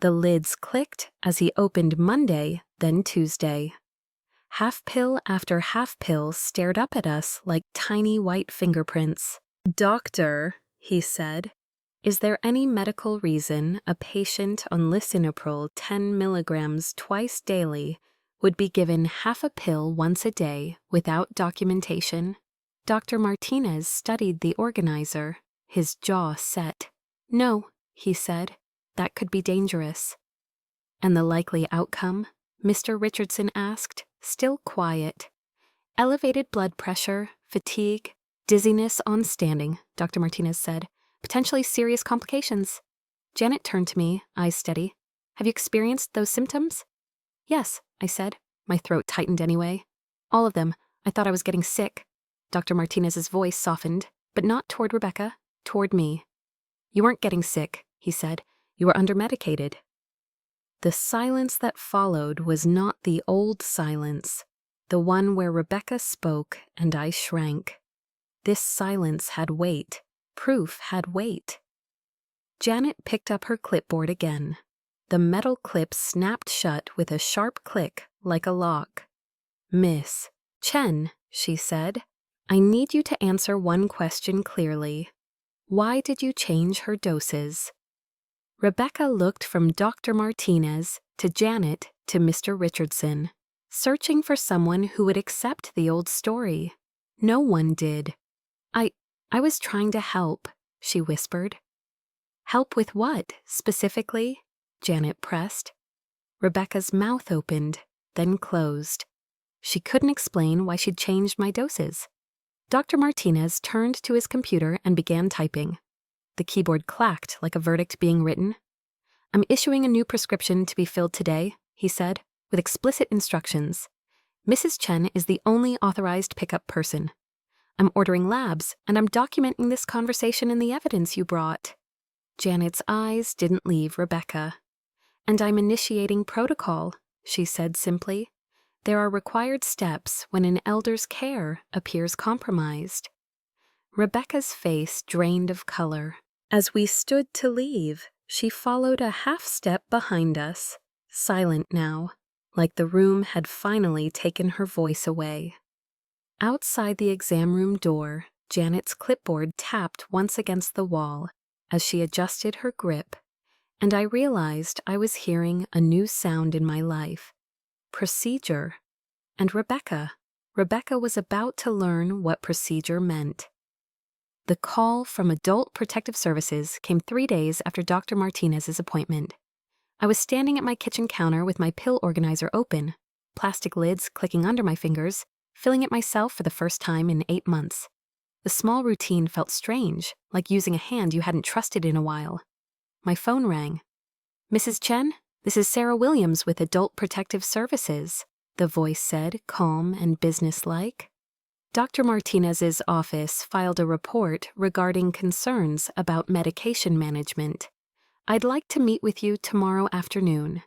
The lids clicked as he opened Monday, then Tuesday. Half pill after half pill stared up at us like tiny white fingerprints. "Doctor," he said, "is there any medical reason a patient on lisinopril 10 milligrams twice daily would be given half a pill once a day without documentation?" Dr. Martinez studied the organizer, his jaw set. "No," he said, "that could be dangerous." "And the likely outcome?" Mr. Richardson asked, still quiet. "Elevated blood pressure, fatigue, dizziness on standing," Dr. Martinez said. "Potentially serious complications." Janet turned to me, eyes steady. "Have you experienced those symptoms?" "Yes," I said. My throat tightened anyway. "All of them. I thought I was getting sick." Dr. Martinez's voice softened, but not toward Rebecca, toward me. "You weren't getting sick," he said. "You were undermedicated." The silence that followed was not the old silence, the one where Rebecca spoke and I shrank. This silence had weight. Proof had weight. Janet picked up her clipboard again. The metal clip snapped shut with a sharp click, like a lock. "Miss Chen," she said, "I need you to answer one question clearly. Why did you change her doses?" Rebecca looked from Dr. Martinez to Janet to Mr. Richardson, searching for someone who would accept the old story. No one did. I was trying to help," she whispered. "Help with what, specifically?" Janet pressed. Rebecca's mouth opened, then closed. She couldn't explain why she'd changed my doses. Dr. Martinez turned to his computer and began typing. The keyboard clacked like a verdict being written. "I'm issuing a new prescription to be filled today," he said, "with explicit instructions. Mrs. Chen is the only authorized pickup person. I'm ordering labs, and I'm documenting this conversation in the evidence you brought." Janet's eyes didn't leave Rebecca. "And I'm initiating protocol," she said simply. "There are required steps when an elder's care appears compromised." Rebecca's face drained of color. As we stood to leave, she followed a half step behind us, silent now, like the room had finally taken her voice away. Outside the exam room door, Janet's clipboard tapped once against the wall as she adjusted her grip, and I realized I was hearing a new sound in my life. Procedure. And Rebecca. Rebecca was about to learn what procedure meant. The call from Adult Protective Services came 3 days after Dr. Martinez's appointment. I was standing at my kitchen counter with my pill organizer open, plastic lids clicking under my fingers, filling it myself for the first time in 8 months. The small routine felt strange, like using a hand you hadn't trusted in a while. My phone rang. "Mrs. Chen, this is Sarah Williams with Adult Protective Services," the voice said, calm and businesslike. Dr. Martinez's office filed a report regarding concerns about medication management. "I'd like to meet with you tomorrow afternoon."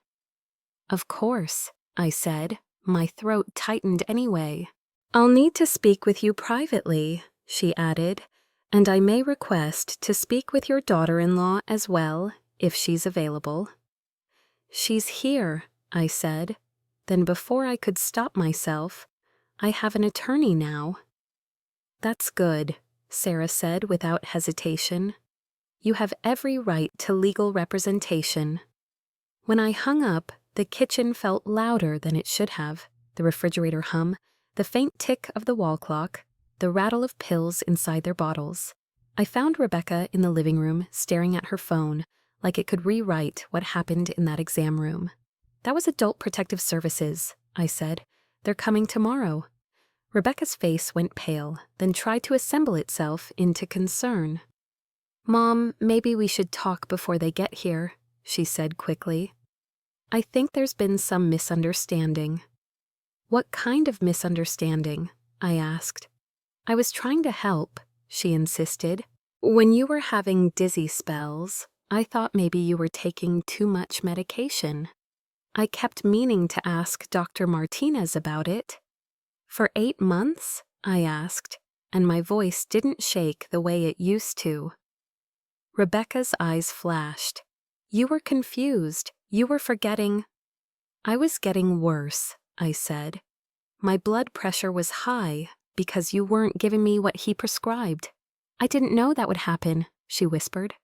"Of course," I said, my throat tightened anyway. "I'll need to speak with you privately," she added, "and I may request to speak with your daughter-in-law as well, if she's available." "She's here," I said. Then before I could stop myself, "I have an attorney now." "That's good," Sarah said without hesitation. "You have every right to legal representation." When I hung up, the kitchen felt louder than it should have. The refrigerator hum, the faint tick of the wall clock, the rattle of pills inside their bottles. I found Rebecca in the living room staring at her phone, like it could rewrite what happened in that exam room. "That was Adult Protective Services," I said. "They're coming tomorrow." Rebecca's face went pale, then tried to assemble itself into concern. "Mom, maybe we should talk before they get here," she said quickly. I think there's been some misunderstanding. What kind of misunderstanding? I asked. I was trying to help, she insisted. When you were having dizzy spells, I thought maybe you were taking too much medication. I kept meaning to ask Dr. Martinez about it. For 8 months? I asked, and my voice didn't shake the way it used to. Rebecca's eyes flashed. You were confused. You were forgetting. I was getting worse, I said. My blood pressure was high because you weren't giving me what he prescribed. I didn't know that would happen, she whispered.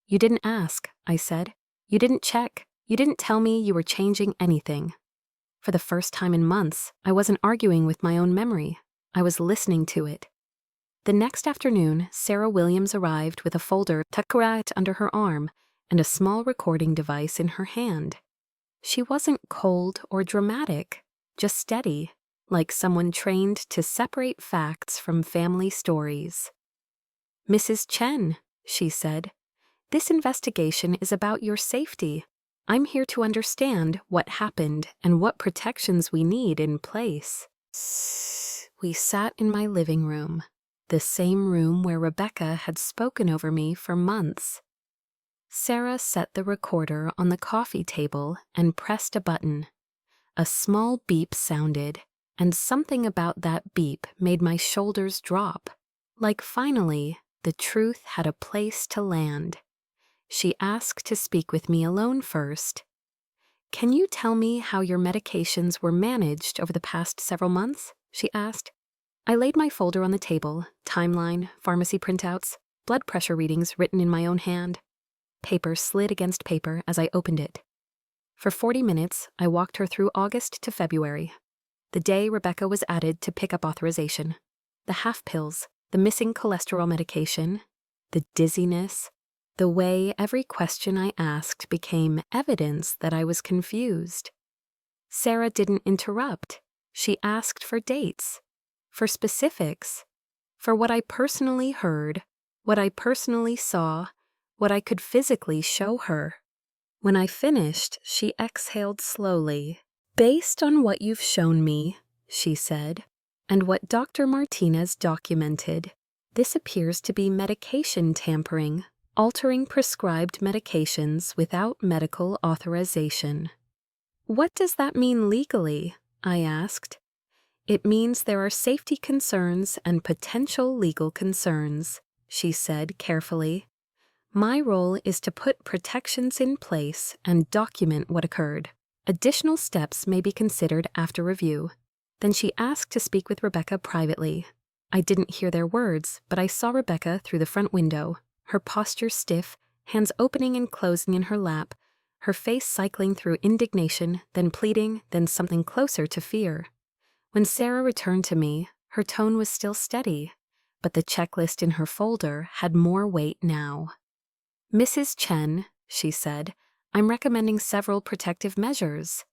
You didn't ask, I said. You didn't check. You didn't tell me you were changing anything. For the first time in months, I wasn't arguing with my own memory. I was listening to it. The next afternoon, Sarah Williams arrived with a folder tucked right under her arm and a small recording device in her hand. She wasn't cold or dramatic, just steady, like someone trained to separate facts from family stories. Mrs. Chen, she said, this investigation is about your safety. I'm here to understand what happened and what protections we need in place. We sat in my living room, the same room where Rebecca had spoken over me for months. Sarah set the recorder on the coffee table and pressed a button. A small beep sounded, and something about that beep made my shoulders drop, like finally the truth had a place to land. She asked to speak with me alone first. Can you tell me how your medications were managed over the past several months? She asked. I laid my folder on the table, timeline, pharmacy printouts, blood pressure readings written in my own hand. Paper slid against paper as I opened it. For 40 minutes, I walked her through August to February, the day Rebecca was added to pickup authorization, the half pills, the missing cholesterol medication, the dizziness, the way every question I asked became evidence that I was confused. Sarah didn't interrupt. She asked for dates, for specifics, for what I personally heard, what I personally saw, what I could physically show her. When I finished, she exhaled slowly. Based on what you've shown me, she said, and what Dr. Martinez documented, this appears to be medication tampering, altering prescribed medications without medical authorization. What does that mean legally? I asked. It means there are safety concerns and potential legal concerns, she said carefully. My role is to put protections in place and document what occurred. Additional steps may be considered after review. Then she asked to speak with Rebecca privately. I didn't hear their words, but I saw Rebecca through the front window, her posture stiff, hands opening and closing in her lap, her face cycling through indignation, then pleading, then something closer to fear. When Sarah returned to me, her tone was still steady, but the checklist in her folder had more weight now. Mrs. Chen, she said, I'm recommending several protective measures.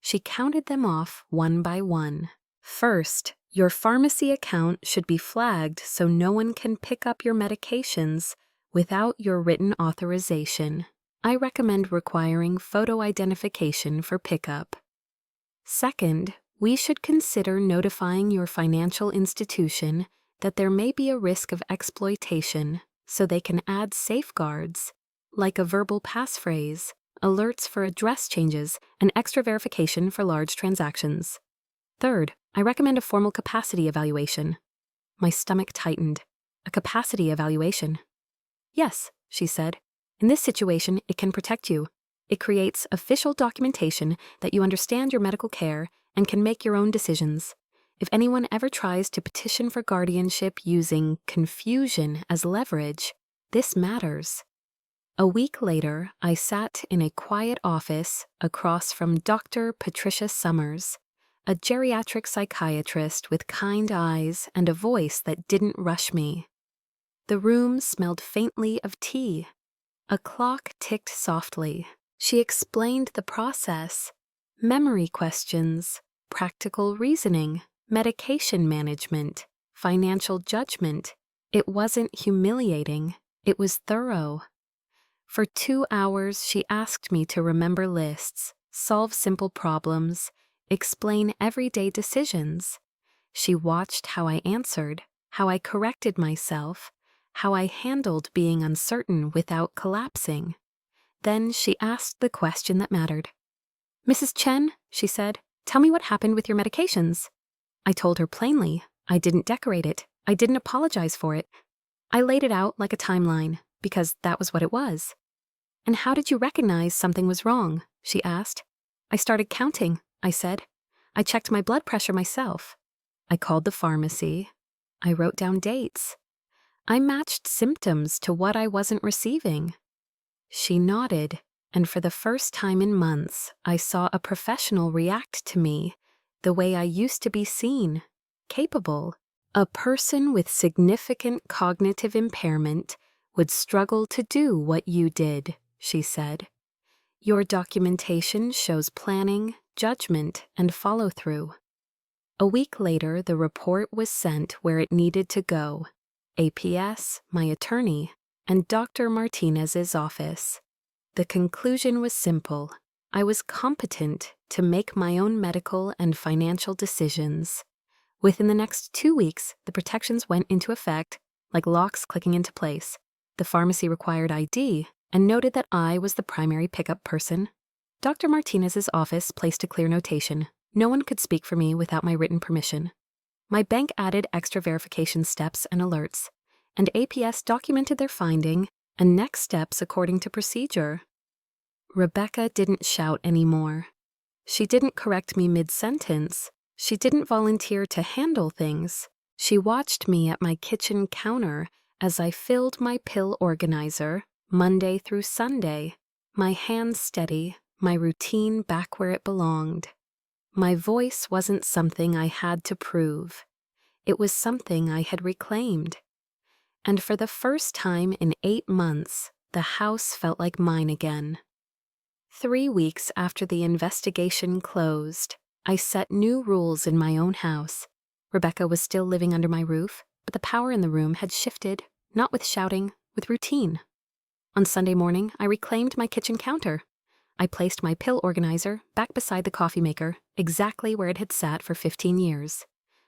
She counted them off one by one. First, your pharmacy account should be flagged so no one can pick up your medications without your written authorization. I recommend requiring photo identification for pickup. Second, we should consider notifying your financial institution that there may be a risk of exploitation so they can add safeguards, like a verbal passphrase, alerts for address changes, and extra verification for large transactions. Third, I recommend a formal capacity evaluation. My stomach tightened. A capacity evaluation. Yes, she said. In this situation, it can protect you. It creates official documentation that you understand your medical care and can make your own decisions. If anyone ever tries to petition for guardianship using confusion as leverage, this matters. A week later, I sat in a quiet office across from Dr. Patricia Summers, a geriatric psychiatrist with kind eyes and a voice that didn't rush me. The room smelled faintly of tea. A clock ticked softly. She explained the process, memory questions, practical reasoning, medication management, financial judgment. It wasn't humiliating. It was thorough. For 2 hours, she asked me to remember lists, solve simple problems, explain everyday decisions. She watched how I answered, how I corrected myself, how I handled being uncertain without collapsing. Then she asked the question that mattered. "Mrs. Chen," she said, "tell me what happened with your medications." I told her plainly. I didn't decorate it. I didn't apologize for it. I laid it out like a timeline, because that was what it was. "And how did you recognize something was wrong?" she asked. "I started counting," I said. "I checked my blood pressure myself. I called the pharmacy. I wrote down dates. I matched symptoms to what I wasn't receiving." She nodded, and for the first time in months, I saw a professional react to me the way I used to be seen, capable. "A person with significant cognitive impairment would struggle to do what you did," she said. "Your documentation shows planning, judgment, and follow-through." A week later, the report was sent where it needed to go: APS, my attorney, and Dr. Martinez's office. The conclusion was simple. I was competent to make my own medical and financial decisions. Within the next 2 weeks, the protections went into effect, like locks clicking into place. The pharmacy required ID and noted that I was the primary pickup person. Dr. Martinez's office placed a clear notation: no one could speak for me without my written permission. My bank added extra verification steps and alerts, and APS documented their finding and next steps according to procedure. Rebecca didn't shout anymore. She didn't correct me mid-sentence. She didn't volunteer to handle things. She watched me at my kitchen counter as I filled my pill organizer, Monday through Sunday, my hands steady, my routine back where it belonged. My voice wasn't something I had to prove. It was something I had reclaimed. And for the first time in 8 months, the house felt like mine again. 3 weeks after the investigation closed, I set new rules in my own house. Rebecca was still living under my roof, but the power in the room had shifted, not with shouting, with routine. On Sunday morning, I reclaimed my kitchen counter. I placed my pill organizer back beside the coffee maker, exactly where it had sat for 15 years.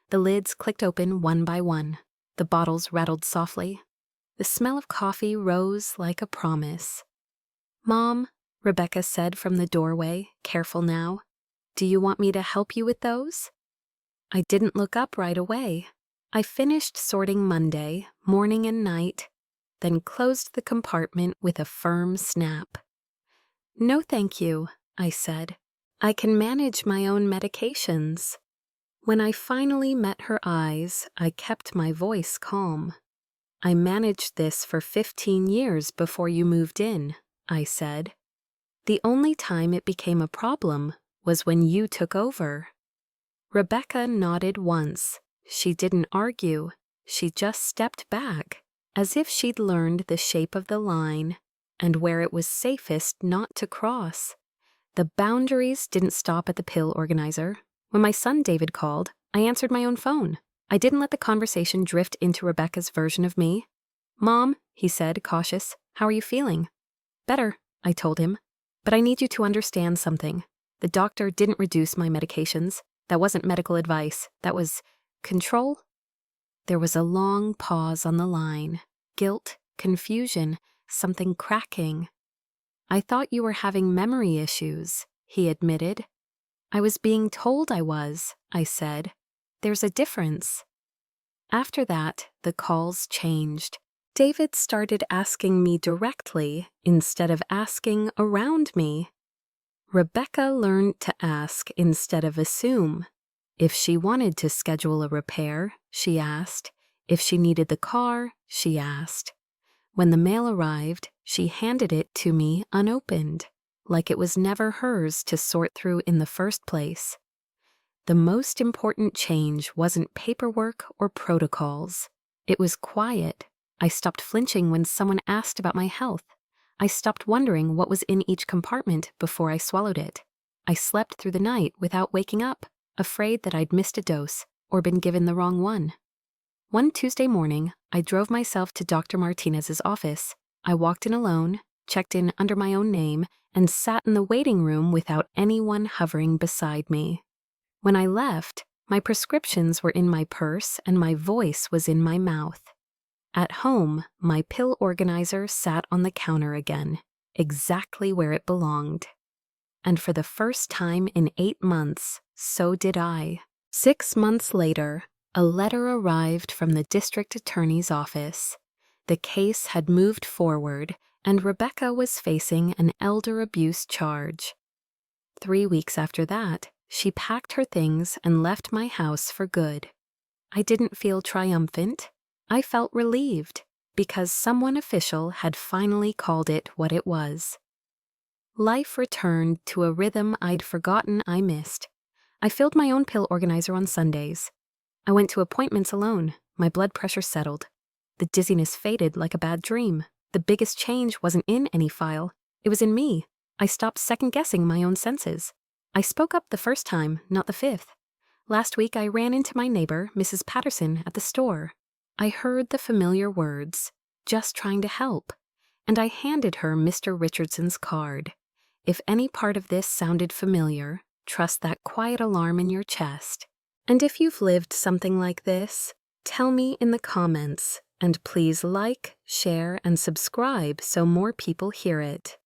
The lids clicked open one by one. The bottles rattled softly. The smell of coffee rose like a promise. "Mom," Rebecca said from the doorway, careful now, "do you want me to help you with those?" I didn't look up right away. I finished sorting Monday, morning and night, then closed the compartment with a firm snap. "No, thank you," I said. "I can manage my own medications." When I finally met her eyes, I kept my voice calm. "I managed this for 15 years before you moved in," I said. "The only time it became a problem was when you took over." Rebecca nodded once. She didn't argue. She just stepped back, as if she'd learned the shape of the line and where it was safest not to cross. The boundaries didn't stop at the pill organizer. When my son David called, I answered my own phone. I didn't let the conversation drift into Rebecca's version of me. "Mom," he said, cautious, "how are you feeling?" "Better," I told him. "But I need you to understand something. The doctor didn't reduce my medications. That wasn't medical advice. That was control." There was a long pause on the line. Guilt, confusion, something cracking. "I thought you were having memory issues," he admitted. "I was being told I was," I said. "There's a difference." After that, the calls changed. David started asking me directly instead of asking around me. Rebecca learned to ask instead of assume. If she wanted to schedule a repair, she asked. If she needed the car, she asked. When the mail arrived, she handed it to me unopened, like it was never hers to sort through in the first place. The most important change wasn't paperwork or protocols. It was quiet. I stopped flinching when someone asked about my health. I stopped wondering what was in each compartment before I swallowed it. I slept through the night without waking up, afraid that I'd missed a dose or been given the wrong one. One Tuesday morning, I drove myself to Dr. Martinez's office. I walked in alone, checked in under my own name, and sat in the waiting room without anyone hovering beside me. When I left, my prescriptions were in my purse and my voice was in my mouth. At home, my pill organizer sat on the counter again, exactly where it belonged. And for the first time in 8 months, so did I. 6 months later, a letter arrived from the district attorney's office. The case had moved forward, and Rebecca was facing an elder abuse charge. 3 weeks after that, she packed her things and left my house for good. I didn't feel triumphant. I felt relieved, because someone official had finally called it what it was. Life returned to a rhythm I'd forgotten I missed. I filled my own pill organizer on Sundays. I went to appointments alone. My blood pressure settled. The dizziness faded like a bad dream. The biggest change wasn't in any file. It was in me. I stopped second-guessing my own senses. I spoke up the first time, not the 5th. Last week I ran into my neighbor, Mrs. Patterson, at the store. I heard the familiar words, "just trying to help," and I handed her Mr. Richardson's card. If any part of this sounded familiar, trust that quiet alarm in your chest. And if you've lived something like this, tell me in the comments, and please like, share, and subscribe so more people hear it.